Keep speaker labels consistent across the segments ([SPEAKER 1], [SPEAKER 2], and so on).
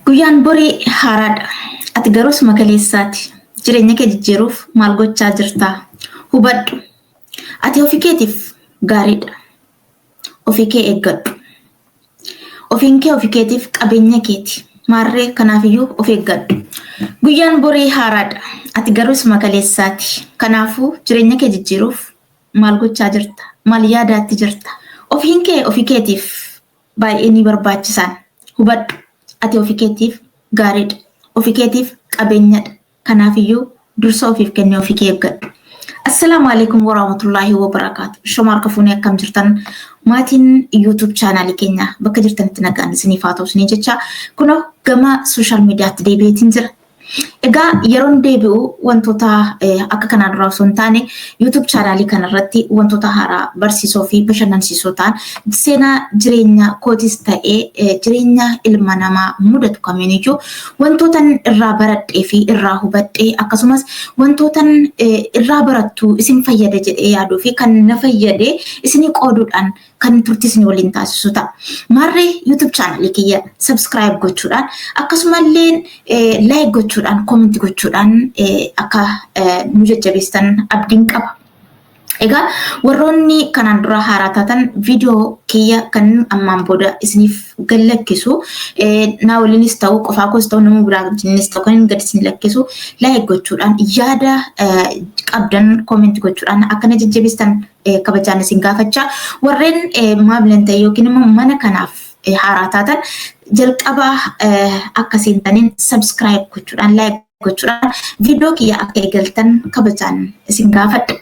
[SPEAKER 1] Guyyaan borii haaraadha. Ati garuu makaleessaati. Jireenya kee jijjiiruuf maal gochaa jirta? Hubadhu. Ati ofii keetiif gaariidha. Ofii kee eeggadhu. Ofiin kee ofii keetiif qabeenya keeti. Maarree kanaafiyyuu of eeggadhu. Guyyaan borii haaraadha. Ati garuu makaleessaati. Kanaafuu jireenya kee jijjiiruuf maal gochaa jirta? Maal yaadaatti jirta? Ofiin kee ofii keetiif baay'ee ni barbaachisaan. Hubadhu. Ati ofii keetiif gaariidha. Ofii keetiif qabeenyadha. Kanaafiyyuu dursa ofiif kennee ofii kee eeggadhu. Assalaamu alaykum warahmatullahi wabarakatuh. Shoma harka fuunee akkam jirtan? Maatiin YouTube channel keenya bakka jirtanitti nagaan isiniif haa ta'u isiniin jecha kunoo gama social mediaatti deebi'eetiin jira. Egaa yeroon deebi'u wantoota akka kanaan dura osoo hin taane YouTube channel kanarratti wantoota haaraa barsiisoo fi bashannansiisoo ta'an seenaa jireenya kootis ta'ee jireenya ilma namaa mudatu kamiiniyyuu wantootan irraa baradhee fi irraa hubadhee akkasumas wantootan irraa barattu isin fayyada jedhee yaaduu fi kan na fayyade isinii qooduudhaan kan turtisni waliin taasisu ta'a. Maarree YouTube channel kiyya subscribe gochuudhaan akkasumallee like gochuudhaan comment gochuudhaan akka nu jajjabeessitan abdiin qaba. Egaa warroonni kanaan dura haaraa taatan viidiyoo kiyya kan ammaan booda isiniif gallakkisu naa waliinis ta'u qofaa koos ta'u nama biraa wajjinis ta'u kan gadi isin lakkisu like gochuudhaan yaada qabdan comment gochuudhaan akka na jajjabeessitan kabajaan isin gaafachaa. Warreen maamilan ta'e yookiin immoo mana kanaaf haaraa taatan jalqaba akka seentaniin subscribe gochuudhaan like gochuudhaan viidiyoo kiyya akka eegaltan kabajaan isin gaafadha.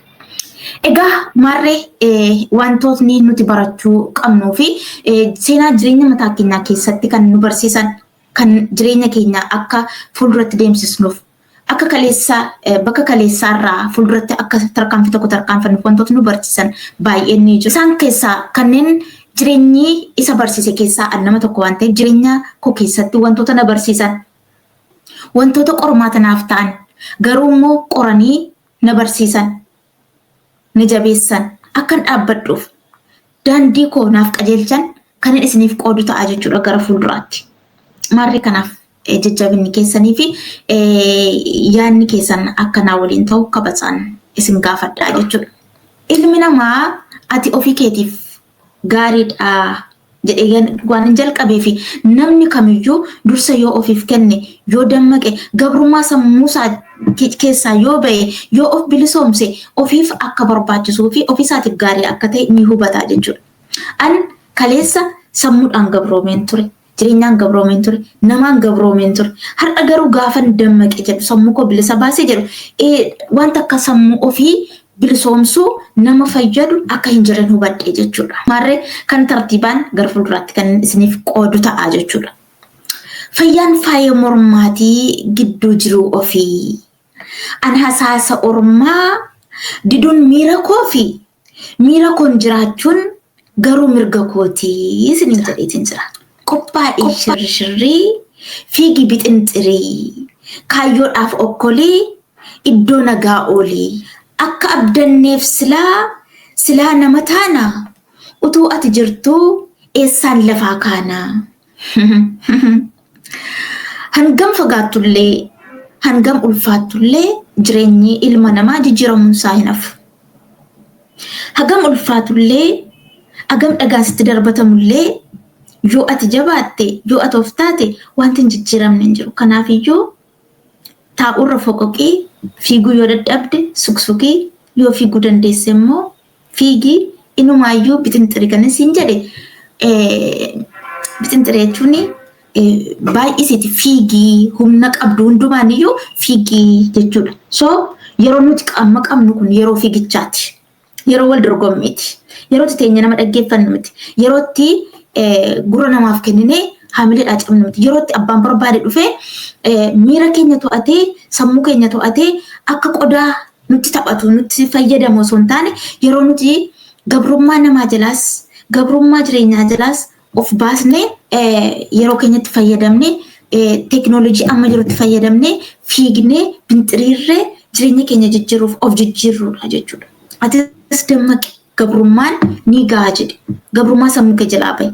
[SPEAKER 1] Egaa maarree wantootni nuti barachuu qabnuu fi seenaa jireenya mataa keenyaa keessatti kan nu barsiisan kan jireenya keenya akka fuulduratti deemsisnuuf akka kaleessaa bakka kaleessaarraa fuulduratti akka tarkaanfii tokko tarkaanfannuuf wantoota nu barsiisan baay'een ni jiru. Isaan keessaa kanneen jireenyi isa barsiise keessaa nama tokko waan ta'eef jireenya koo keessatti wantoota na barsiisan wantoota qormaata naaf ta'an garuu immoo qoranii na barsiisan. Ni jabeessan akkan dhaabbadhuuf daandii koo naaf qajeelchan kan isiniif qoodu ta'a jechuudha gara fuulduraatti. Maarree kanaaf jajjabinni keessanii fi yaadni keessan akka naa waliin ta'u kabajaan isin gaafadhaa jechuudha. Ilmi namaa ati ofii keetiif gaariidha jedhee waan hin jalqabee fi namni kamiyyuu dursa yoo ofiif kenne yoo dammaqe gabrummaa sammuusaa keessaa yoo ba'e yoo of bilisoomse ofiif akka barbaachisuu fi ofiisaatiif gaarii akka ta'e ni hubataa jechuudha. An kaleessa sammuudhaan gabroomeen ture, jireenyaan gabroomeen ture, namaan gabroomeen ture. Har'a garuu gaafan dammaqe jedhu sammuu koo bilisa baasee jedhu wanta akka sammuu ofii bilisoomsuu nama fayyadu akka hin jiran hubadhee jechuudha. Maarree kan tartiibaan gara fuulduraatti kan isiniif qoodu ta'a jechuudha. Fayyaan faaya mormaatii gidduu jiru ofii. An hasaasa ormaa diduun miira koo fi miira koon jiraachuun garuu mirga kootii isiniin jedheetiin jira. Qophaa'ee shirshirrii fiigi bixinxirii kaayyoodhaaf okkolii iddoo nagaa oolii. Akka abdanneef silaa nama taana utuu ati jirtuu eessaan lafaa kaana. Hangam fagaattullee hangam ulfaattullee jireenyi ilma namaa jijjiiramuun isaa hin hafu. Hagam ulfaatullee hagam dhagaasitti darbatamullee yoo ati jabaatte yoo ati of taate wanti hin jijjiiramne hin jiru. Kanaafiyyuu taa'urra foqoqii fiiguu yoo dadhabde suksukii yoo fiiguu dandeesse immoo fiigii inumaayyuu bixinxirii kan isin jedhe bixinxirii jechuun baay'isiiti fiigii humna qabdu hundumaaniyyuu fiigii jechuudha. So yeroo nuti qaama qabnu kun yeroo fiigichaati. Yeroo wal dorgommiiti. Yeroo itti teenya nama dhaggeeffannu miti. Yeroo itti gurra namaaf kenninee haamileedhaa cabnu miti. Yeroo itti abbaan barbaade dhufee miira keenya to'atee sammuu keenya to'atee akka qodaa nutti taphatu nutti fayyadamu osoo hin taane yeroo nuti gabrummaa namaa jalaas gabrummaa jireenyaa jalaas of baasnee yeroo keenyatti fayyadamnee teknoolojii amma jirutti fayyadamnee fiignee binxiriirree jireenya keenya jijjiiruuf of jijjiirruudha jechuudha. Atis dammaqi gabrummaan ni gahaa jedhe. Gabrummaa sammuu kee jalaa bahi.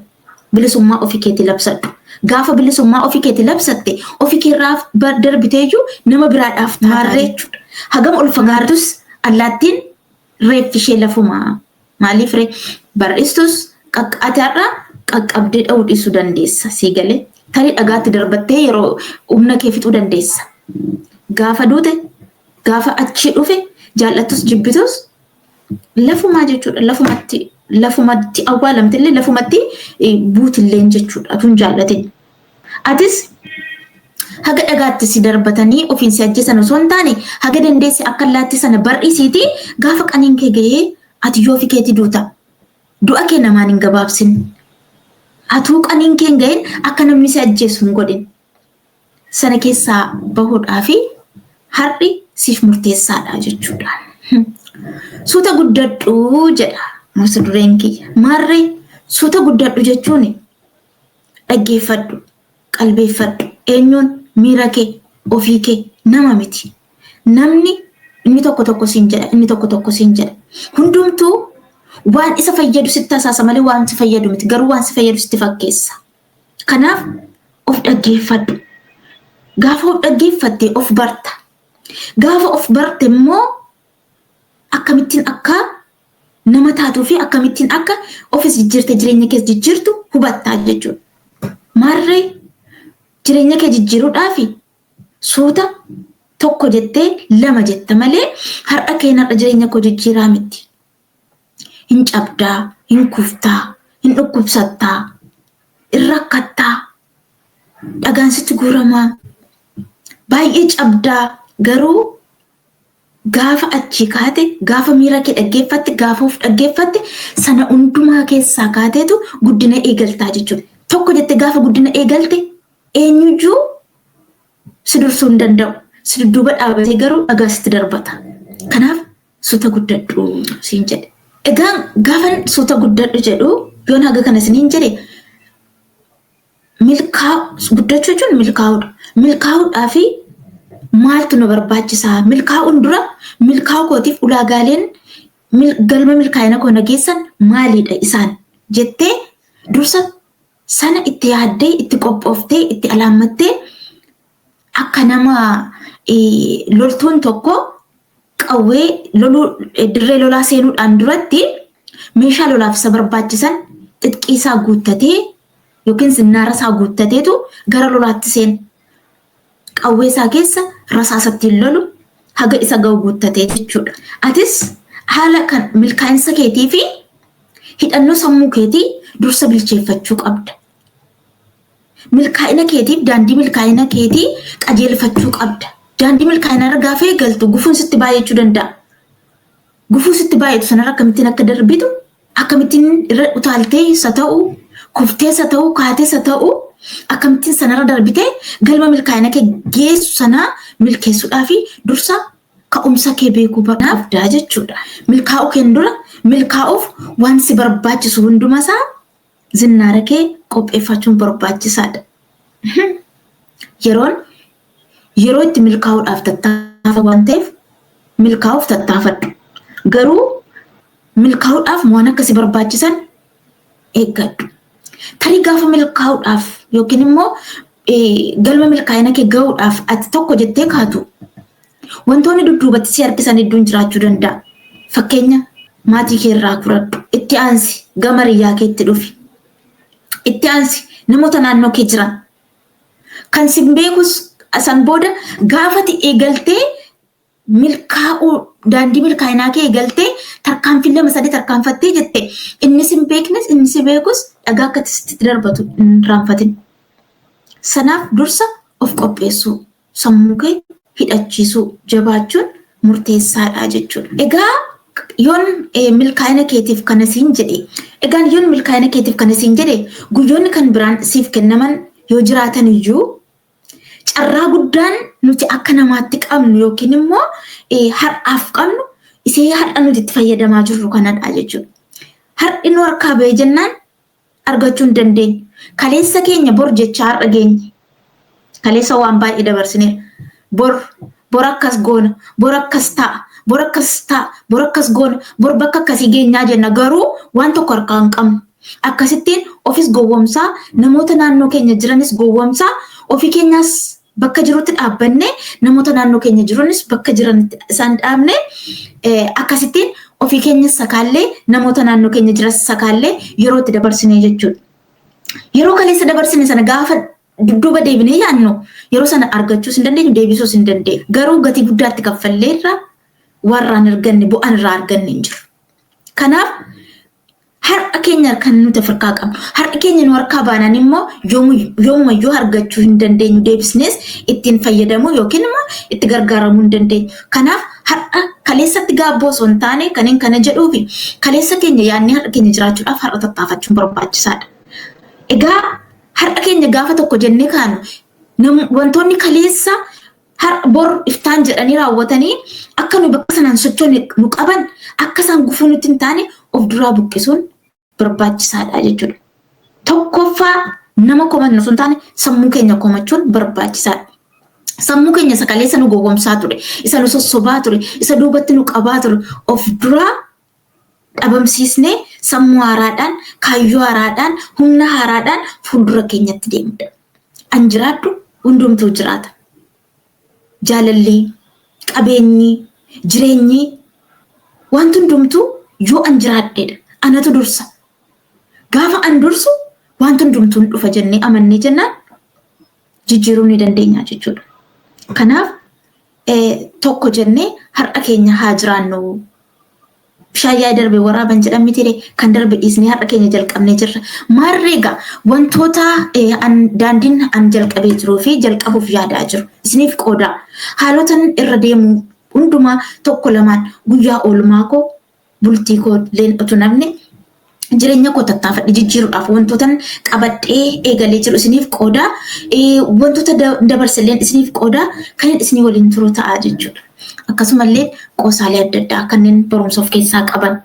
[SPEAKER 1] Bilisummaa ofii keetii labsadhu. Gaafa bilisummaa ofii keetii labsatte ofii keerraaf darbiteeyyuu nama biraadhaaf taarree jechuudha. Hagam ol fagaatus allaattiin reeffishee lafuma maaliif ree bar'istus qaqqaataarraa qaqqabdee dha'uu dhiisuu dandeessa sii galee tarii dhagaatti darbattee yeroo humna kee fixuu dandeessa. Gaafa duute gaafa achi dhufe jaallattus jibbitus lafumaa jechuudha. Lafumatti awwaalamtillee lafumatti buutillee jechuudha. Atun jaallatin. Atis haga dhagaatti si darbatanii ofiin si ajjeesan osoo hin taane haga dandeesse akka allaatti sana bar'isiiti gaafa qaniin kee gahee ati yoo ofii keetii duuta. Du'a kee namaan hin gabaabsin. Atuu qaniin kee hin gaheen akka namni si ajjeesu hin godhin. Sana keessaa bahuudhaafi har'i siif murteessaadha jechuudha. Suuta guddadhu jedha mata dureen kiyya. Maarree suuta guddadhu jechuun dhaggeeffadhu, qalbeeffadhu, eenyuun miira kee, ofii kee nama miti. Namni inni tokko siin jedha, inni tokko siin jedha. Hundumtuu waan isa fayyadu sitti hasaasa malee waan si fayyadu miti. Garuu waan si fayyadu sitti fakkeessa. Kanaaf of dhaggeeffadhu. Gaafa of dhaggeeffattee of barta. Gaafa of barte immoo akkamittiin akka nama taatuu fi akkamittiin akka ofis jijjiirte jireenya kees jijjiirtu hubattaa jechuudha. Maarree jireenya kee jijjiiruudhaaf suuta tokko jettee lama jetta malee har'a keenarra jireenya koo jijjiiraa miti. Hin cabdaa, hin kuftaa, hin dhukkubsattaa, hin rakkattaa, dhagaan sitti guuramaa, baay'ee cabdaa garuu gaafa achi kaate, gaafa miira kee dhaggeeffatte, gaafa of dhaggeeffatte sana hundumaa keessaa kaateetu guddina eegaltaa jechuudha. Tokko jettee gaafa guddina eegalte eenyuyyuu si dursuu hin danda'u. Si dudduuba dhaabatee garuu dhagaa sitti darbata. Kanaaf suuta guddadhu siin jedhe. Egaa gaafa suuta guddadhu jedhu yoon haga kana isiniin jedhe guddachuu jechuun milkaa'uudha. Milkaa'uudhaa fi maaltu nu barbaachisaa? Milkaa'uun dura milkaa'uu kootiif ulaagaaleen galma milkaa'ina koo nageessan maaliidha isaan jettee dursa sana itti yaaddee, itti qophooftee, itti alaammattee akka nama loltuun tokko qawwee dirree lolaa seenuudhaan duratti meeshaa lolaaf isa barbaachisan xixqiisaa guuttatee yookiin zinnaara isaa guuttateetu gara lolaatti seena. Qawwee isaa keessa rasaasatti lolu haga isa ga'u guuttatee jechuudha. Atis haala kan milkaa'insa keetii fi hidhannoo sammuu keetii dursa bilcheeffachuu qabda. Milkaa'ina keetiif daandii milkaa'ina keetii qajeelfachuu qabda. Daandii milkaa'ina irra gaafa eegaltu gufuun sitti baay'achuu danda'a. Gufuu sitti baay'atu sanarra akkamittiin akka darbitu, akkamittiin irra utaaltee isa ta'u, kuftee isa ta'u, kaatee isa ta'u, akkamittiin sanarra darbitee galma milkaa'ina kee geessu sanaa milkeessuudhaaf dursa ka'umsa kee beekuu barbaadda jechuudha. Milkaa'uu keen dura milkaa'uuf waan si barbaachisu hundumasaa zinnaara kee qopheeffachuun barbaachisaadha. Yeroo itti milkaa'uudhaaf tattaafa waan ta'eef milkaa'uuf tattaafadhu. Garuu milkaa'uudhaaf waan akkasii barbaachisan eeggadhu. Tarii gaafa milkaa'uudhaaf yookiin immoo galma milkaa'ina kee ga'uudhaaf ati tokko jettee kaatu wantoonni dudduubatti si harkisan hedduun jiraachuu danda'a. Fakkeenya maatii kee irraa fudhadhu. Itti aansi gama riyyaa keetti dhufi. Itti aansi namoota naannoo kee jiran. Kan si beekus san booda gaafati eegaltee milkaa'uu daandii milkaa'inaa kee eegaltee tarkaanfii lama sadii tarkaanfattee jette inni si beeknes inni si beekus dhagaa akka sitti darbatu hin raanfatin. Sanaaf dursa of qopheessuu, sammuu kee hidhachiisuu, jabaachuun murteessaadha jechuudha. Egaa yoon milkaa'ina keetiif kana siin jedhe, guyyoonni kan biraan siif kennaman yoo jiraatan iyyuu carraa guddaan nuti akka namaatti qabnu yookiin immoo har'aaf qabnu isee har'a nuti itti fayyadamaa jirru kanadha jechuudha. Har'i nu harkaa ba'ee jennaan argachuu hin dandeenyu. Kaleessa keenya bor jecha har'a geenye. Kaleessa waan baay'ee dabarsineera. Bor akkas goona, bor akkas ta'a, bor akkas ta'a, bor akkas goona, bor bakka akkasii geenyaa jenna garuu waan tokko harkaa hin qabnu. akkasittiin ofis gowwomsaa namoota naannoo keenya jiranis gowwomsaa ofii keenyas bakka jirutti dhaabbanne namoota naannoo keenya jiranis bakka jiranitti isaan dhaabne akkasittiin ofii keenya sakaallee namoota naannoo keenya jiras sakaallee yeroo itti dabarsinee jechuudha. Yeroo kaleessa dabarsine sana gaafa dudduuba deebinee yaannu yeroo sana argachuus hin dandeenyu deebisuus hin dandeenyu. Garuu gatii guddaatti kaffallee irraa warraan arganne bu'aan irraa arganne hin jiru. Kanaaf har'a keenya kan nuti Afrikaa qabnu har'a keenya nu harkaa baanaan immoo yoomuyyuu argachuu hin dandeenyu deebisnees ittiin fayyadamuu yookiin immoo itti gargaaramuu hin dandeenyu. Kanaaf har'a kaleessatti gaabboo osoo hin taane kanneen kana jedhuufi kaleessa keenya yaadnee har'a keenya jiraachuudhaaf har'a tattaafachuun barbaachisaadha. Egaa har'a keenya gaafa tokko jennee kaanu wantoonni kaleessa har'a bor iftaan jedhanii raawwatanii akka nu bakka sanaan sochoonu nu qaban akka isaan gufuu nutti hin taane of duraa buqqisuun barbaachisaadha jechuudha. Tokkoffaa nama komannu sun taane sammuu keenya komachuun barbaachisaadha. Sammuu keenya kaleessa nu gowwomsaa ture, isa nu sossobaa ture, isa duubatti nu qabaa ture of duraa dhabamsiisnee sammuu haaraadhaan, kaayyoo haaraadhaan, humna haaraadhaan fuuldura keenyatti deemudha. An jiraadhu hundumtuu jiraata. Jaalalli, qabeenyi, jireenyi wanti hundumtuu yoo an jiraadheedha. Anatu dursa. Gaafa an dursu wanti hundumtuu dhufa jennee amannee jennaan jijjiiruu ni dandeenya jechuudha. Kanaaf tokko jennee har'a keenya haa jiraannu. Shaayyaa darbe waraaban jedhamee ture kan darbe dhiisnee har'a keenya jalqabnee jirra. Maarreega wantoota daandiin an jalqabee jiruu fi jalqabuuf yaadaa jiru. Isiniif qooda. Haalotan irra deemu hundumaa tokko lamaan guyyaa oolmaa koo bultii koo leen utuu namni jireenya koo tattaafadhe jijjiiruudhaaf wantoota qabadhee eegalee jiru isiniif qooda. Wantoota dabarsalleen isiniif qooda kan isinii waliin turu ta'a jechuudha. Akkasumallee qoosaalee adda addaa kanneen barumsa of keessaa qaban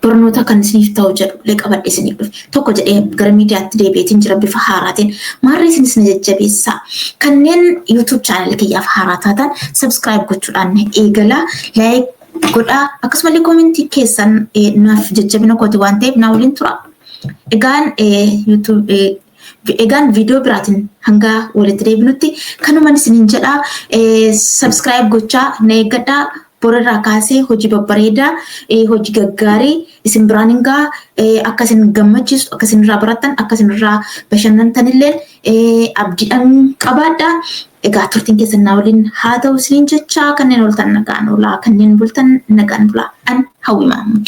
[SPEAKER 1] barnoota kan isiniif ta'u jedhu qabadhe isiniif dhufe tokko jedhee gara miidiyaatti deebi'eetiin jira bifa haaraatiin maarree isinis na jajjabeessaa kanneen YouTube channel kiyyaaf haaraa taatan subscribe gochuudhaan eegalaa like godhaa akkasumallee commentii keessan naaf jajjabina kooti waan ta'eef na waliin tura. Egaan video biraatiin hanga walitti deebinutti kanumaan isiniin jedhaa subscribe gochaa na eeggadhaa borarraa kaasee hojii babbareedaa hojii gaggaarii isin biraan hingaa akka isin gammachiisu akka isin irraa barattan akka isin irraa bashannantanillee abdiidhaan qabaadhaa. Egaa turtiin keessan na waliin haa ta'u isiniin jechaa kanneen ooltan nagaan oolaa kanneen bultan nagaan bulaa an Hawwii Mahmud.